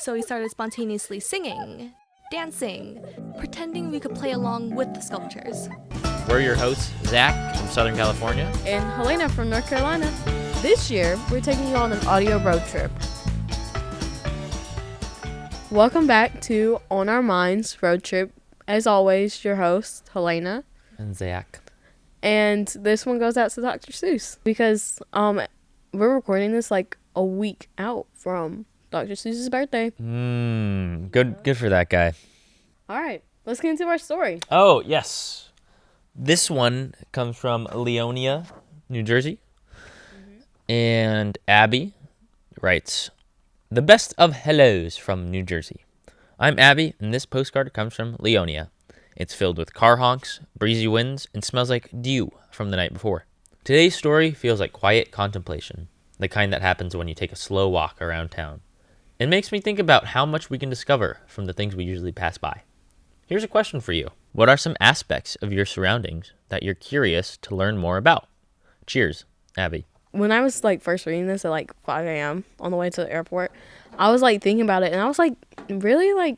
So we started spontaneously singing, dancing, pretending we could play along with the sculptures. We're your hosts, Zack from Southern California. And Helena from North Carolina. This year, we're taking you on an audio road trip. Welcome back to On Our Minds Road Trip. As always, your host, Helena. And Zack. And this one goes out to Dr. Seuss because we're recording this like a week out from Dr. Seuss's birthday. Good for that guy. All right, let's get into our story. Oh, yes. This one comes from Leonia, New Jersey. And Abby writes, "The best of hellos from New Jersey. I'm Abby, and this postcard comes from Leonia. It's filled with car honks, breezy winds, and smells like dew from the night before. Today's story feels like quiet contemplation, the kind that happens when you take a slow walk around town. It makes me think about how much we can discover from the things we usually pass by. Here's a question for you. What are some aspects of your surroundings that you're curious to learn more about? Cheers, Abby." When I was first reading this at 5 a.m. on the way to the airport, I was thinking about it, and I was really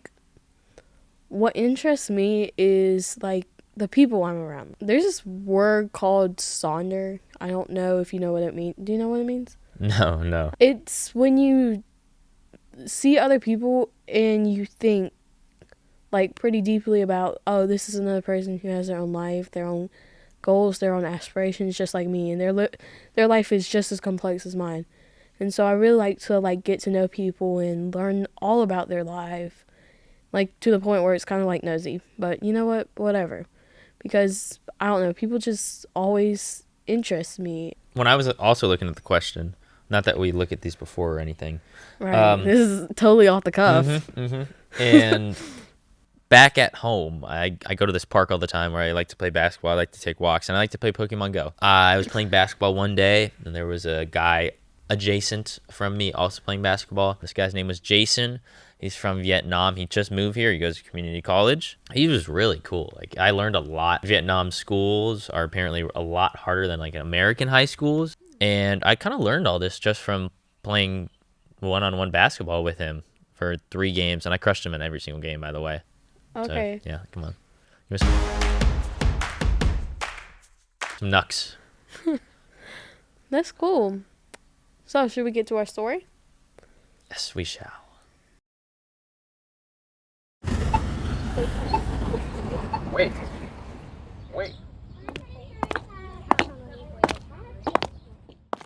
what interests me is the people I'm around. There's this word called sonder. I don't know if you know what it means. Do you know what it means? No. It's when you see other people and you think pretty deeply about, oh, this is another person who has their own life, their own goals, their own aspirations, just like me, and their life is just as complex as mine. And so I really like to get to know people and learn all about their life, to the point where it's kind of nosy. But you know what? Whatever. Because I don't know, people just always interest me. When I was also looking at the question, not that we look at these before or anything. Right. This is totally off the cuff. And back at home, I go to this park all the time where I like to play basketball. I like to take walks, and I like to play Pokemon Go. I was playing basketball one day, and there was a guy adjacent from me also playing basketball. This guy's name was Jason. He's from Vietnam. He just moved here. He goes to community college. He was really cool. I learned a lot. Vietnam schools are apparently a lot harder than American high schools. And I kind of learned all this just from playing one-on-one basketball with him for 3 games. And I crushed him in every single game, by the way. Okay. So, yeah, come on. Give me some knucks. That's cool. So, should we get to our story? Yes, we shall. Wait.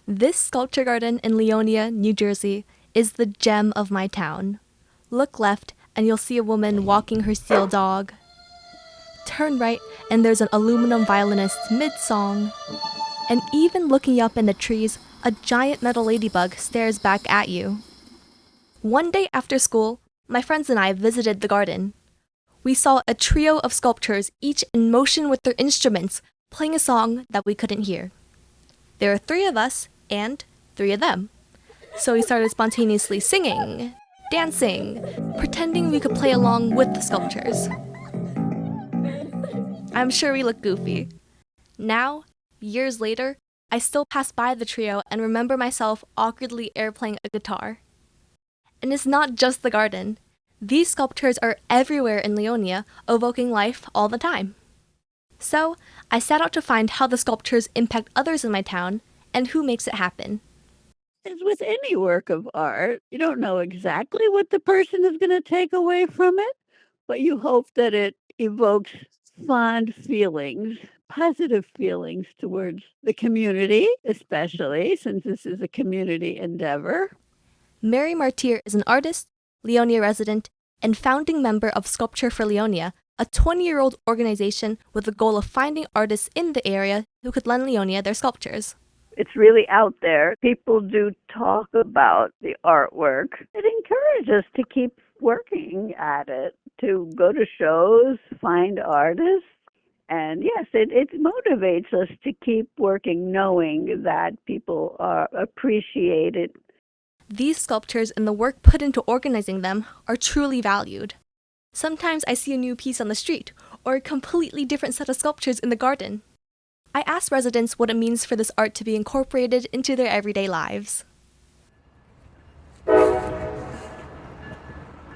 This sculpture garden in Leonia, New Jersey, is the gem of my town. Look left and you'll see a woman walking her seal dog. Turn right and there's an aluminum violinist mid-song. And even looking up in the trees, a giant metal ladybug stares back at you. One day after school, my friends and I visited the garden. We saw a trio of sculptures, each in motion with their instruments, playing a song that we couldn't hear. There were 3 of us and 3 of them. So we started spontaneously singing, dancing, pretending we could play along with the sculptures. I'm sure we look goofy. Now, years later, I still pass by the trio and remember myself awkwardly airplaying a guitar. And it's not just the garden. These sculptures are everywhere in Leonia, evoking life all the time. So, I set out to find how the sculptures impact others in my town and who makes it happen. As with any work of art, you don't know exactly what the person is going to take away from it, but you hope that it evokes fond feelings, positive feelings towards the community, especially since this is a community endeavor. Mary Martyr is an artist, Leonia resident, and founding member of Sculpture for Leonia, a 20-year-old organization with the goal of finding artists in the area who could lend Leonia their sculptures. It's really out there. People do talk about the artwork. It encourages us to keep working at it, to go to shows, find artists. And yes, it motivates us to keep working, knowing that people appreciate it. These sculptures and the work put into organizing them are truly valued. Sometimes I see a new piece on the street, or a completely different set of sculptures in the garden. I ask residents what it means for this art to be incorporated into their everyday lives.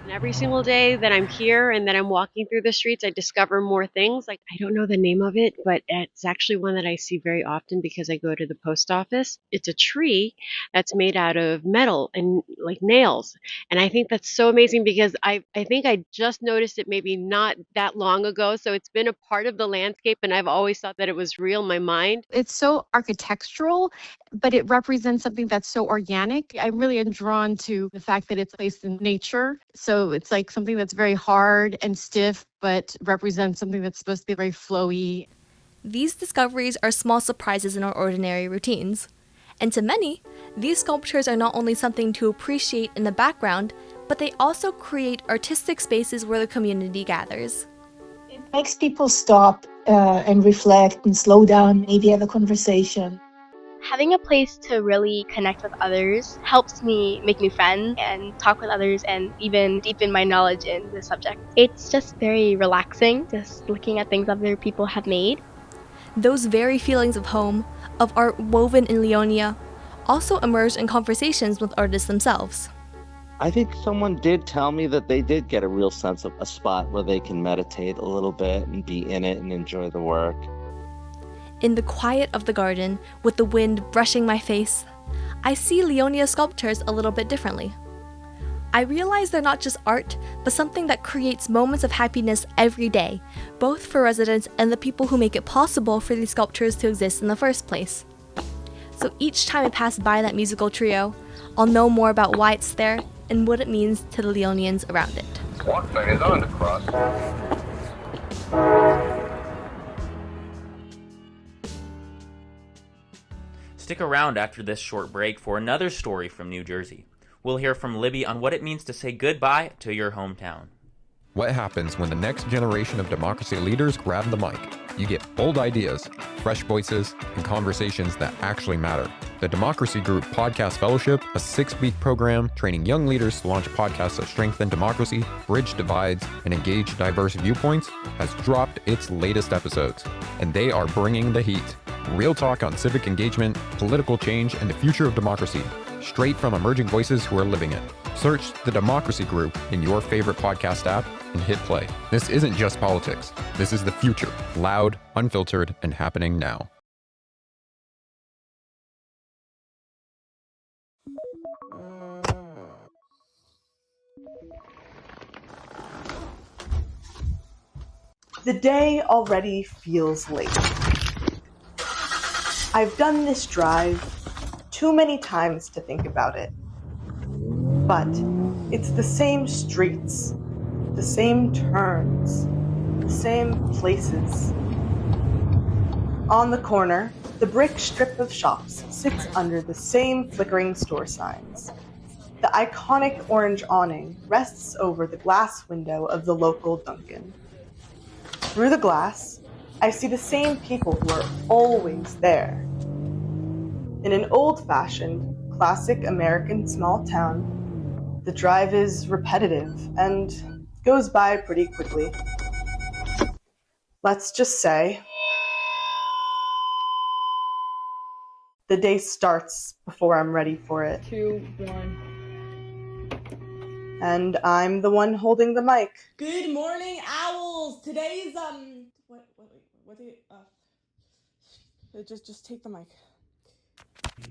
And every single day that I'm here and that I'm walking through the streets, I discover more things. Like, I don't know the name of it, but it's actually one that I see very often because I go to the post office. It's a tree that's made out of metal and like nails. And I think that's so amazing because I think I just noticed it maybe not that long ago. So it's been a part of the landscape, and I've always thought that it was real in my mind. It's so architectural, but it represents something that's so organic. I really am drawn to the fact that it's placed in nature. So it's like something that's very hard and stiff, but represents something that's supposed to be very flowy. These discoveries are small surprises in our ordinary routines. And to many, these sculptures are not only something to appreciate in the background, but they also create artistic spaces where the community gathers. It makes people stop and reflect and slow down, maybe have a conversation. Having a place to really connect with others helps me make new friends and talk with others and even deepen my knowledge in the subject. It's just very relaxing, just looking at things other people have made. Those very feelings of home, of art woven in Leonia, also emerge in conversations with artists themselves. I think someone did tell me that they did get a real sense of a spot where they can meditate a little bit and be in it and enjoy the work. In the quiet of the garden, with the wind brushing my face, I see Leonia sculptures a little bit differently. I realize they're not just art, but something that creates moments of happiness every day, both for residents and the people who make it possible for these sculptures to exist in the first place. So each time I pass by that musical trio, I'll know more about why it's there and what it means to the Leonians around it. Walk sign is on to cross. Stick around after this short break for another story from New Jersey. We'll hear from Libby on what it means to say goodbye to your hometown. What happens when the next generation of democracy leaders grab the mic? You get bold ideas, fresh voices, and conversations that actually matter. The Democracy Group Podcast Fellowship, a 6-week program training young leaders to launch podcasts that strengthen democracy, bridge divides, and engage diverse viewpoints, has dropped its latest episodes, and they are bringing the heat. Real talk on civic engagement, political change, and the future of democracy, straight from emerging voices who are living it. Search the Democracy Group in your favorite podcast app and hit play. This isn't just politics. This is the future, loud, unfiltered, and happening now. The day already feels late. I've done this drive too many times to think about it. But it's the same streets, the same turns, the same places. On the corner, the brick strip of shops sits under the same flickering store signs. The iconic orange awning rests over the glass window of the local Dunkin. Through the glass, I see the same people who are always there. In an old-fashioned, classic American small town, the drive is repetitive and goes by pretty quickly. Let's just say the day starts before I'm ready for it. 2, 1. And I'm the one holding the mic. Good morning, owls. Today's just take the mic.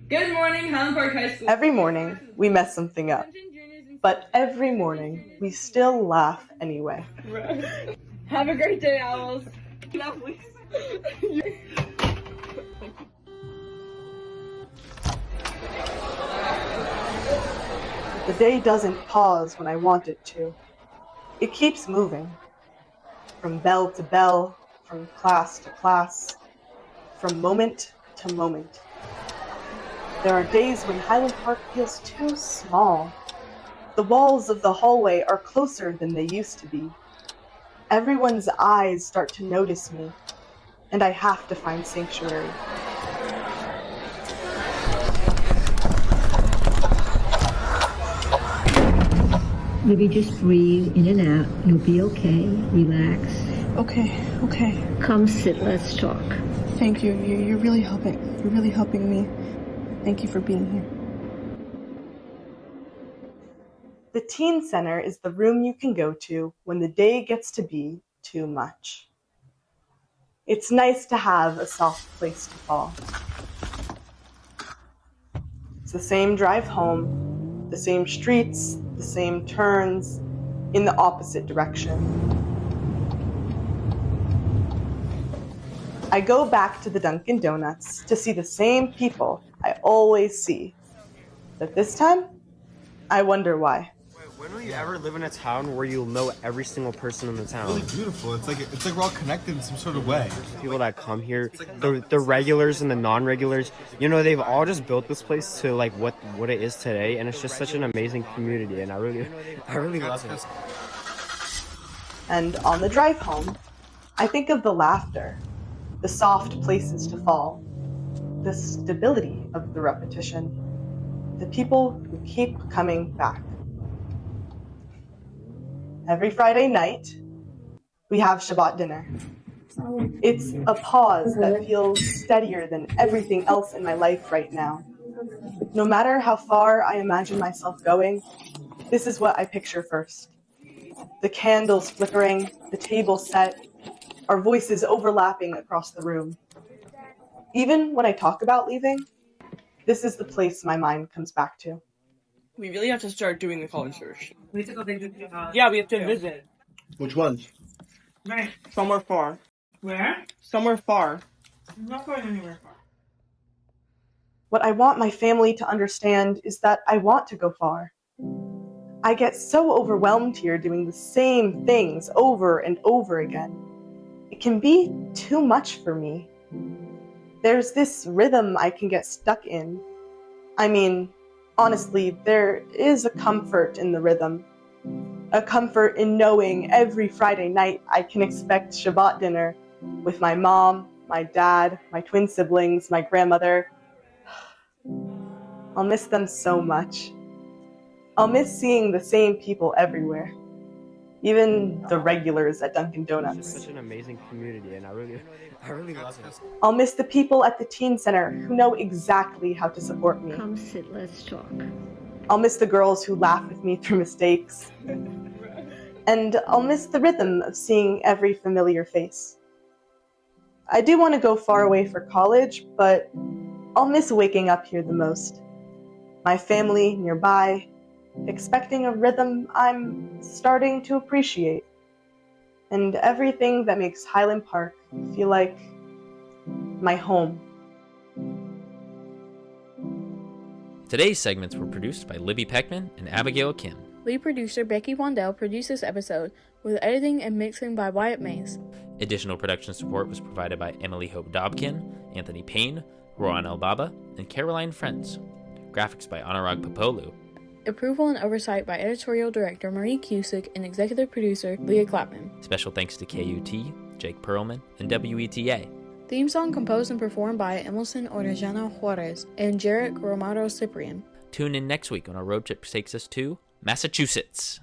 Good morning, Highland Park High School. Every morning we mess something up, but every morning we still laugh anyway. Have a great day, owls. Now, please. The day doesn't pause when I want it to. It keeps moving. From bell to bell, from class to class, from moment to moment. There are days when Highland Park feels too small. The walls of the hallway are closer than they used to be. Everyone's eyes start to notice me, and I have to find sanctuary. Libby, just breathe in and out. You'll be okay. Relax. Okay. Come sit, let's talk. Thank you. You're really helping. You're really helping me. Thank you for being here. The teen center is the room you can go to when the day gets to be too much. It's nice to have a soft place to fall. It's the same drive home, the same streets, the same turns, in the opposite direction. I go back to the Dunkin Donuts to see the same people I always see. But this time, I wonder why. When will you ever live in a town where you'll know every single person in the town? It's really beautiful. It's like we're all connected in some sort of way. People that come here, the regulars and the non-regulars, you know, they've all just built this place to like what it is today, and it's just such an amazing community, and I really love it. And on the drive home, I think of the laughter, the soft places to fall, the stability of the repetition, the people who keep coming back. Every Friday night, we have Shabbat dinner. It's a pause that feels steadier than everything else in my life right now. No matter how far I imagine myself going, this is what I picture first. The candles flickering, the table set, our voices overlapping across the room. Even when I talk about leaving, this is the place my mind comes back to. We really have to start doing the college search. We have to go visit. Yeah, we have to visit. Which ones? Right. Somewhere far. Where? Somewhere far. I'm not going anywhere far. What I want my family to understand is that I want to go far. I get so overwhelmed here doing the same things over and over again. It can be too much for me. There's this rhythm I can get stuck in. I mean, honestly, there is a comfort in the rhythm. A comfort in knowing every Friday night I can expect Shabbat dinner with my mom, my dad, my twin siblings, my grandmother. I'll miss them so much. I'll miss seeing the same people everywhere. Even the regulars at Dunkin Donuts. It's such an amazing community, and I really love it. I'll miss the people at the teen center who know exactly how to support me. Come sit, let's talk. I'll miss the girls who laugh with me through mistakes. And I'll miss the rhythm of seeing every familiar face. I do want to go far away for college, but I'll miss waking up here the most. My family nearby, expecting a rhythm I'm starting to appreciate. And everything that makes Highland Park feel like my home. Today's segments were produced by Libby Peckman and Abigail Kim. Lead producer Becky Wandell produced this episode, with editing and mixing by Wyatt Mays. Additional production support was provided by Emily Hope Dobkin, Anthony Payne, Rohan Elbaba, and Caroline Friends. Graphics by Anurag Popolu. Approval and oversight by editorial director Marie Cusick and executive producer Leah Clapman. Special thanks to KUT, Jake Perlman, and WETA. Theme song composed and performed by Emilson, Orellana, Juarez, and Jerick, Romero, Ciprian. Tune in next week when our road trip takes us to Massachusetts.